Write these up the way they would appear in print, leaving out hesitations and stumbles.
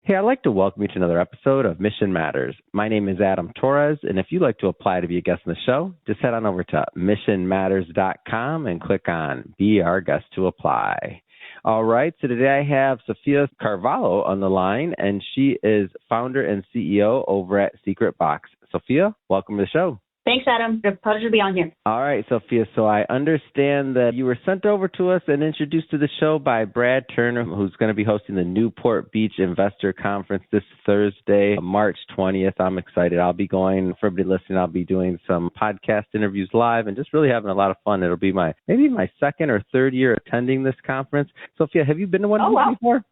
Hey, I'd like to welcome you to another episode of Mission Matters. My name is Adam Torres, and if you'd like to apply to be a guest on the show, just head on over to missionmatters.com and click on Be Our Guest to apply. All right, so today I have Sophia Carvalho on the line, and she is founder and CEO over at Secret Box. Sophia, welcome to the show. Thanks, Adam. It's a pleasure to be on here. All right, Sophia, so I understand that you were sent over to us and introduced to the show by Brad Turner, who's going to be hosting the Newport Beach Investor Conference this Thursday, March 20th. I'm excited. I'll be going. For everybody listening, I'll be doing some podcast interviews live and just really having a lot of fun. It'll be maybe my second or third year attending this conference. Sophia, have you been to one of these before?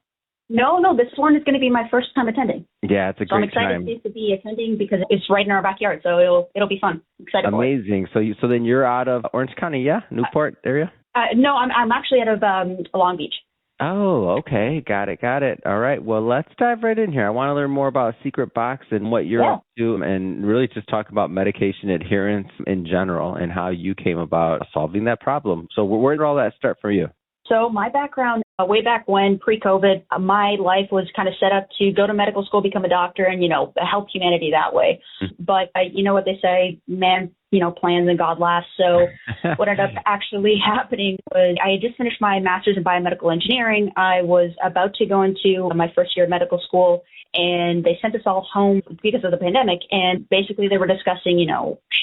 No, this one is going to be my first time attending. Yeah, it's a great time. I'm excited to be attending because it's right in our backyard, so it'll be fun. Excited for it. Amazing. So then you're out of Orange County, yeah? Newport area? No, I'm actually out of Long Beach. Oh, okay. Got it. All right. Well, let's dive right in here. I want to learn more about Secret Box and what you're up to and really just talk about medication adherence in general and how you came about solving that problem. So where did all that start for you? So my background, way back when, pre-COVID, my life was kind of set up to go to medical school, become a doctor, and, help humanity that way. But you know what they say, man, plans and God laughs. So what ended up actually happening was I had just finished my master's in biomedical engineering. I was about to go into my first year of medical school, and they sent us all home because of the pandemic. And basically they were discussing,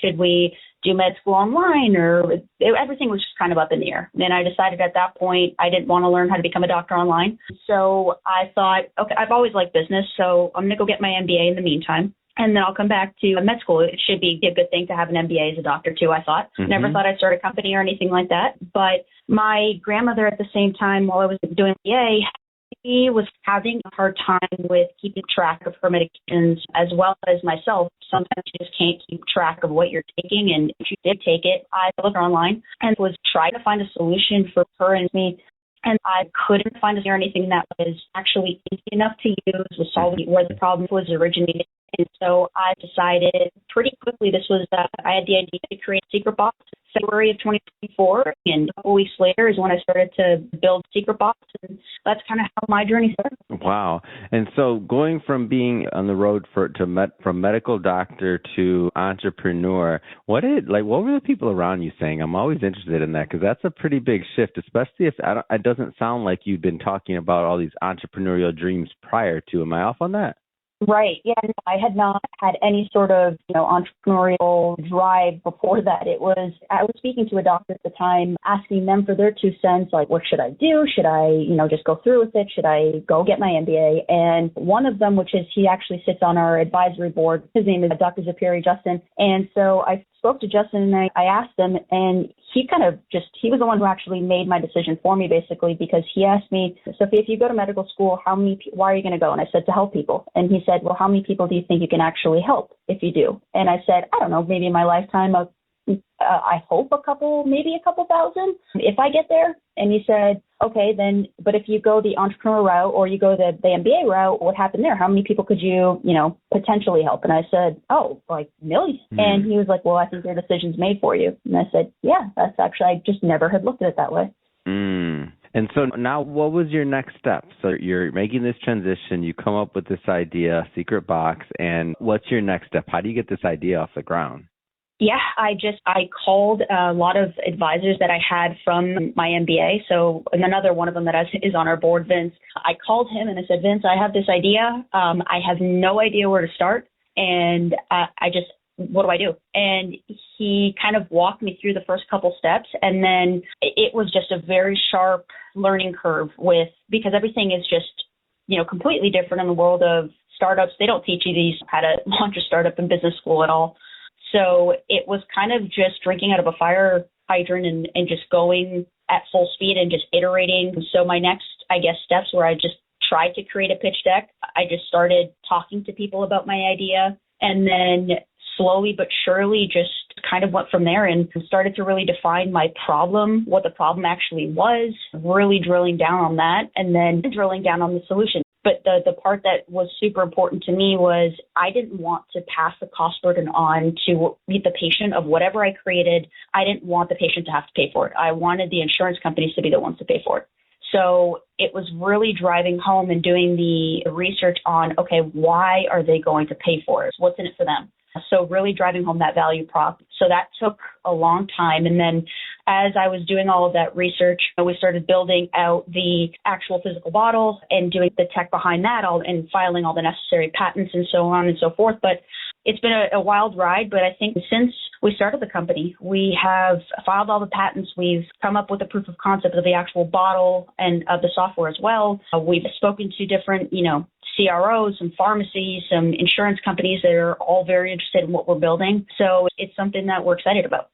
should we do med school online, or everything was just kind of up in the air. And I decided at that point I didn't want to learn how to become a doctor online. So I thought, okay, I've always liked business, so I'm going to go get my MBA in the meantime. And then I'll come back to med school. It should be a good thing to have an MBA as a doctor too, I thought. Never thought I'd start a company or anything like that. But my grandmother at the same time, while I was doing MBA, she was having a hard time with keeping track of her medications as well as myself. Sometimes you just can't keep track of what you're taking. And if you did take it, I looked online and was trying to find a solution for her and me. And I couldn't find anything that was actually easy enough to use, was solving where the problem was originated. And so I decided pretty quickly, I had the idea to create Secret Box in February of 2024. And a couple weeks later is when I started to build Secret Box. And that's kind of how my journey started. Wow. And so going from being on the road from medical doctor to entrepreneur, what were the people around you saying? I'm always interested in that because that's a pretty big shift, especially if it doesn't sound like you've been talking about all these entrepreneurial dreams prior to. Am I off on that? Right. Yeah, no, I had not had any sort of, entrepreneurial drive before that. I was speaking to a doctor at the time, asking them for their 2 cents, like, what should I do? Should I, just go through with it? Should I go get my MBA? And one of them, he actually sits on our advisory board. His name is Dr. Zapiri Justin. And so I spoke to Justin and I asked him, and he was the one who actually made my decision for me, basically, because he asked me, Sophie, if you go to medical school, why are you going to go? And I said, to help people. And he said, well, how many people do you think you can actually help if you do? And I said, I don't know, maybe in my lifetime, I hope maybe a couple thousand if I get there. And he said, okay, then, but if you go the entrepreneur route or you go the MBA route, what happened there? How many people could you, potentially help? And I said, like millions. And he was like, well, I think your decision's made for you. And I said, yeah, that's actually, I just never had looked at it that way. And so now what was your next step? So you're making this transition, you come up with this idea, Secret Box, and what's your next step? How do you get this idea off the ground? Yeah, I called a lot of advisors that I had from my MBA. So another one of them that is on our board, Vince, I called him and I said, Vince, I have this idea. I have no idea where to start. And what do I do? And he kind of walked me through the first couple steps. And then it was just a very sharp learning curve because everything is just, completely different in the world of startups. They don't teach you how to launch a startup in business school at all. So it was kind of just drinking out of a fire hydrant and just going at full speed and just iterating. So my next, steps were I just tried to create a pitch deck. I just started talking to people about my idea, and then slowly but surely just kind of went from there and started to really define my problem, what the problem actually was, really drilling down on that, and then drilling down on the solution. But the part that was super important to me was I didn't want to pass the cost burden on to the patient of whatever I created. I didn't want the patient to have to pay for it. I wanted the insurance companies to be the ones to pay for it. So it was really driving home and doing the research on, okay, why are they going to pay for it? What's in it for them? So really driving home that value prop. So that took a long time. And then as I was doing all of that research, we started building out the actual physical bottle and doing the tech behind that and filing all the necessary patents and so on and so forth. But it's been a wild ride, but I think since we started the company, we have filed all the patents. We've come up with a proof of concept of the actual bottle and of the software as well. We've spoken to different, CROs, some pharmacies, some insurance companies that are all very interested in what we're building. So it's something that we're excited about.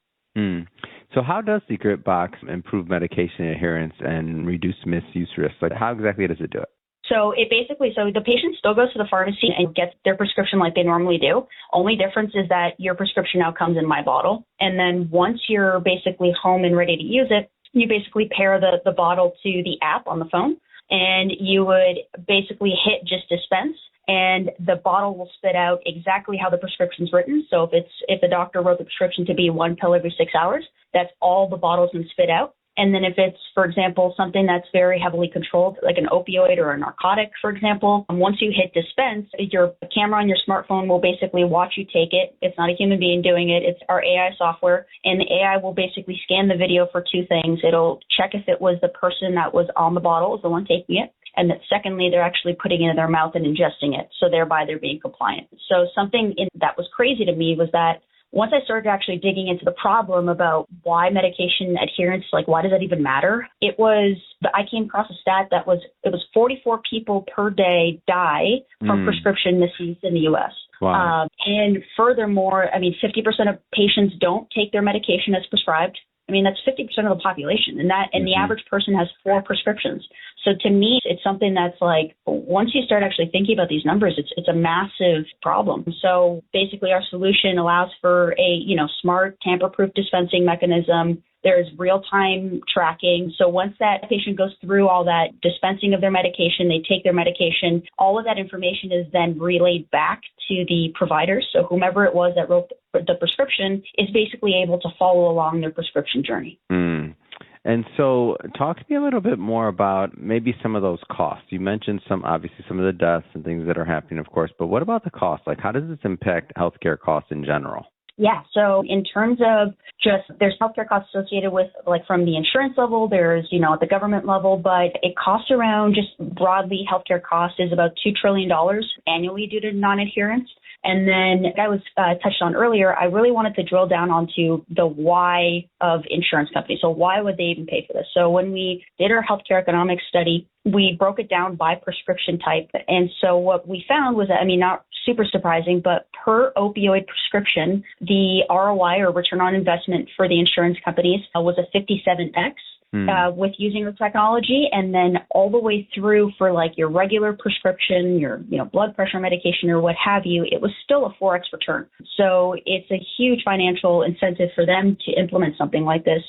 So how does Secret Box improve medication adherence and reduce misuse risks? Like, how exactly does it do it? So the patient still goes to the pharmacy and gets their prescription like they normally do. Only difference is that your prescription now comes in my bottle. And then once you're basically home and ready to use it, you basically pair the bottle to the app on the phone, and you would basically hit just dispense, and the bottle will spit out exactly how the prescription's written. So if the doctor wrote the prescription to be 1 pill every 6 hours, that's all the bottle's going to spit out. And then if it's, for example, something that's very heavily controlled, like an opioid or a narcotic, for example, once you hit dispense, your camera on your smartphone will basically watch you take it. It's not a human being doing it. It's our AI software. And the AI will basically scan the video for two things. It'll check if it was the person that was on the bottle, is the one taking it. And that secondly, they're actually putting it in their mouth and ingesting it. So thereby they're being compliant. So something that was crazy to me was that once I started actually digging into the problem about why medication adherence, like why does that even matter? I came across a stat that it was 44 people per day die from prescription misuse in the U.S. Wow. And furthermore, 50% of patients don't take their medication as prescribed. That's 50% of the population, and the average person has 4 prescriptions. So to me, it's something that's like, once you start actually thinking about these numbers, it's a massive problem. So basically our solution allows for a, smart tamper-proof dispensing mechanism. There's real-time tracking. So once that patient goes through all that dispensing of their medication, they take their medication, all of that information is then relayed back to the providers. So whomever it was that wrote the prescription is basically able to follow along their prescription journey. And so talk to me a little bit more about maybe some of those costs. You mentioned obviously some of the deaths and things that are happening, of course, but what about the cost? Like, how does this impact healthcare costs in general? Yeah. So in terms of there's healthcare costs associated with, like, from the insurance level, there's, at the government level, but it costs around, just broadly, healthcare cost is about $2 trillion annually due to non-adherence. And then, like I was touched on earlier, I really wanted to drill down onto the why of insurance companies. So why would they even pay for this? So when we did our healthcare economics study, we broke it down by prescription type. And so what we found was that, not super surprising, but per opioid prescription, the ROI or return on investment for the insurance companies was a 57x. With using the technology, and then all the way through for like your regular prescription, your blood pressure medication or what have you, it was still a 4x return. So it's a huge financial incentive for them to implement something like this,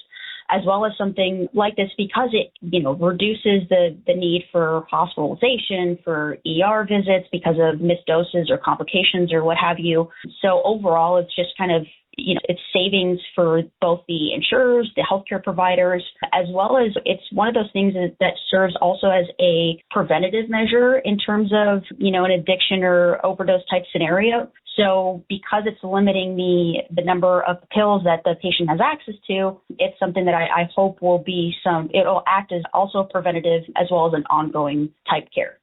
as well as something like this, because it reduces the need for hospitalization, for ER visits because of missed doses or complications or what have you. So overall, it's just kind of it's savings for both the insurers, the healthcare providers, as well as it's one of those things that serves also as a preventative measure in terms of, an addiction or overdose type scenario. So because it's limiting the number of pills that the patient has access to, it's something that I hope will be it'll act as also preventative as well as an ongoing type care.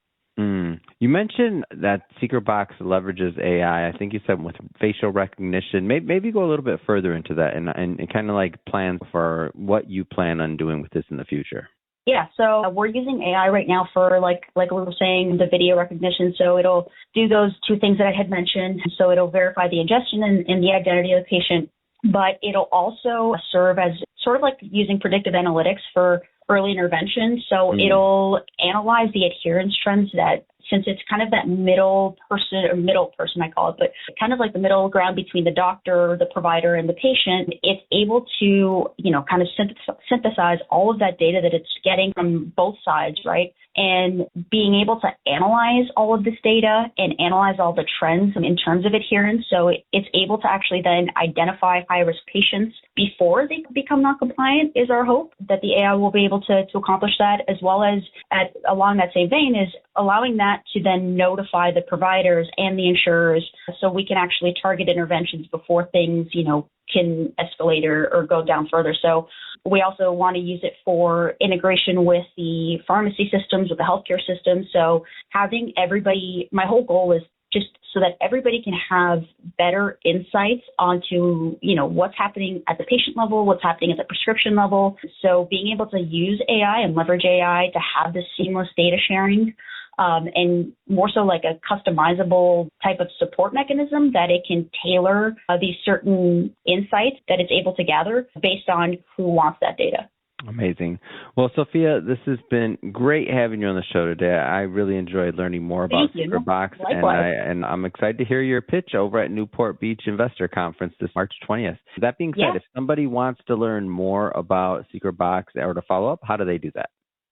You mentioned that Secret Box leverages AI. I think you said with facial recognition. Maybe go a little bit further into that and kind of like plans for what you plan on doing with this in the future. Yeah, so we're using AI right now for like we were saying, the video recognition. So it'll do those two things that I had mentioned. So it'll verify the ingestion and the identity of the patient, but it'll also serve as sort of like using predictive analytics for early intervention. So it'll analyze the adherence trends that since it's kind of that middle person, I call it, but kind of like the middle ground between the doctor, the provider, and the patient, it's able to, kind of synthesize all of that data that it's getting from both sides, right? And being able to analyze all of this data and analyze all the trends in terms of adherence. So it's able to actually then identify high-risk patients before they become non-compliant is our hope, that the AI will be able to accomplish that, as well as along that same vein is allowing that to then notify the providers and the insurers so we can actually target interventions before things, can escalate or go down further. So we also want to use it for integration with the pharmacy systems, with the healthcare system. So having everybody, my whole goal is just so that everybody can have better insights onto, what's happening at the patient level, what's happening at the prescription level. So being able to use AI and leverage AI to have this seamless data sharing, and more so like a customizable type of support mechanism that it can tailor these certain insights that it's able to gather based on who wants that data. Amazing. Well, Sophia, this has been great having you on the show today. I really enjoyed learning more about SecretBox, and I'm excited to hear your pitch over at Newport Beach Investor Conference this March 20th. That being said, if somebody wants to learn more about SecretBox or to follow up, how do they do that?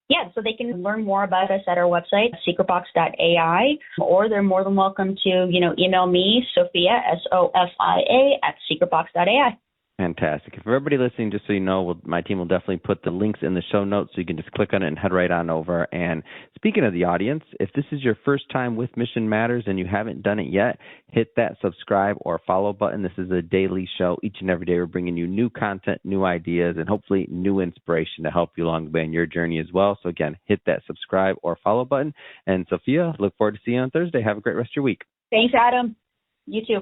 Yeah, so they can learn more about us at our website, secretbox.ai, or they're more than welcome to, email me, Sophia, SOFIA, at secretbox.ai. Fantastic. For everybody listening, just so you know, my team will definitely put the links in the show notes so you can just click on it and head right on over. And speaking of the audience, if this is your first time with Mission Matters and you haven't done it yet, hit that subscribe or follow button. This is a daily show. Each and every day we're bringing you new content, new ideas, and hopefully new inspiration to help you along in your journey as well. So again, hit that subscribe or follow button. And Sophia, look forward to seeing you on Thursday. Have a great rest of your week. Thanks, Adam. You too.